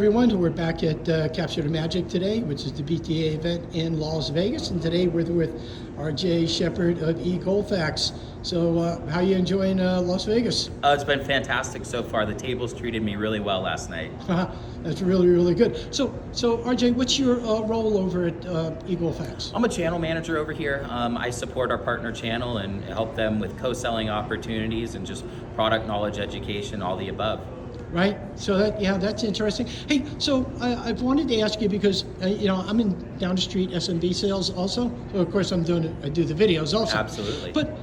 everyone. We're back at Capture the Magic today, which is the BTA event in Las Vegas, and today we're with RJ Shepard of eGoldfax. So how are you enjoying Las Vegas? It's been fantastic so far. The tables treated me really well last night. That's really, really good. So RJ, what's your role over at eGoldfax? I'm a channel manager over here. I support our partner channel and help them with co-selling opportunities and just product knowledge, education, all the above. Right. So that's interesting. Hey, so I've wanted to ask you because I'm in down the street SMB sales also. So of course I do the videos also. Absolutely. But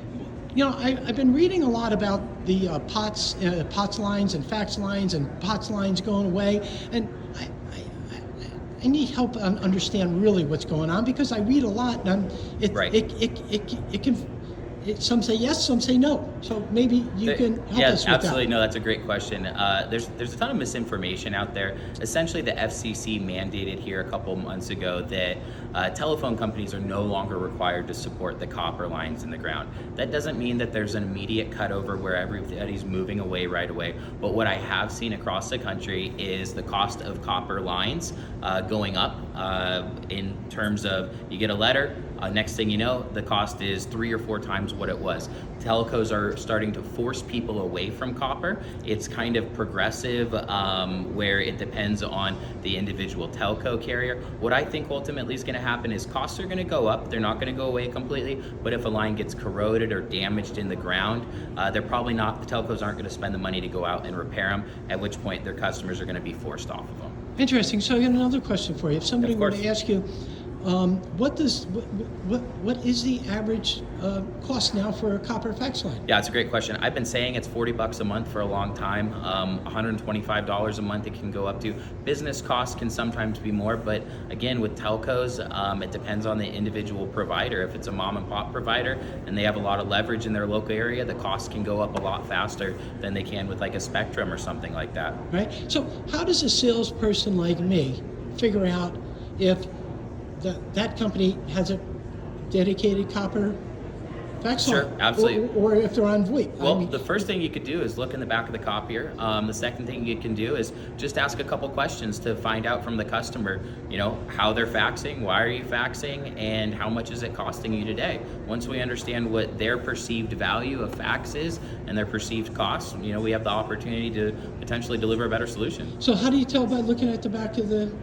I've been reading a lot about the POTS lines and fax lines and POTS lines going away, and I need help understand really what's going on because I read a lot and it can. Some say yes, some say no. So maybe you can help us with that. Yes, absolutely. No, that's a great question. There's a ton of misinformation out there. Essentially, the FCC mandated here a couple months ago that telephone companies are no longer required to support the copper lines in the ground. That doesn't mean that there's an immediate cutover where everybody's moving away right away. But what I have seen across the country is the cost of copper lines going up in terms of you get a letter. Next thing you know, the cost is 3 or 4 times what it was. Telcos are starting to force people away from copper. It's kind of progressive where it depends on the individual telco carrier. What I think ultimately is going to happen is costs are going to go up. They're not going to go away completely, but if a line gets corroded or damaged in the ground, the telcos aren't going to spend the money to go out and repair them, at which point their customers are going to be forced off of them. Interesting. So I got another question for you. If somebody were to ask you, what is the average cost now for a copper fax line? Yeah, it's a great question. I've been saying it's $40 a month for a long time. $125 a month it can go up to. Business costs can sometimes be more, but again, with telcos, it depends on the individual provider. If it's a mom and pop provider and they have a lot of leverage in their local area, the costs can go up a lot faster than they can with like a Spectrum or something like that. Right. So how does a salesperson like me figure out if that company has a dedicated copper fax line? Sure, absolutely. Or if they're on VoIP. Well, the first thing you could do is look in the back of the copier. The second thing you can do is just ask a couple questions to find out from the customer, how they're faxing, why are you faxing, and how much is it costing you today? Once we understand what their perceived value of fax is and their perceived costs, we have the opportunity to potentially deliver a better solution. So how do you tell by looking at the back of the...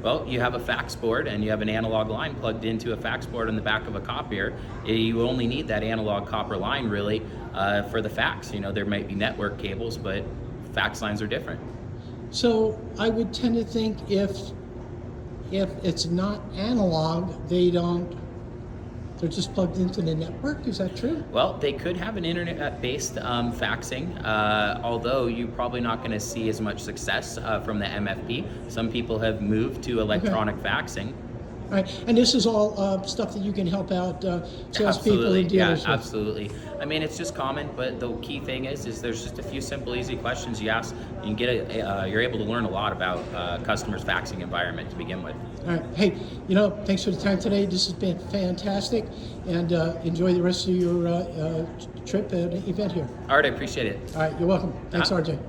Well, you have a fax board and you have an analog line plugged into a fax board in the back of a copier. You only need that analog copper line really for the fax. There might be network cables, but fax lines are different. So I would tend to think if it's not analog, they're just plugged into the network. Is that true? Well, they could have an internet-based faxing, although you're probably not going to see as much success from the MFP. Some people have moved to electronic faxing. All right, and this is all stuff that you can help out salespeople and dealers with. Yeah, absolutely. I mean, it's just common, but the key thing is there's just a few simple, easy questions you ask. You can you're able to learn a lot about customers' faxing environment to begin with. All right. Hey, thanks for the time today. This has been fantastic, and enjoy the rest of your trip and event here. All right, I appreciate it. All right, you're welcome. Thanks, RJ.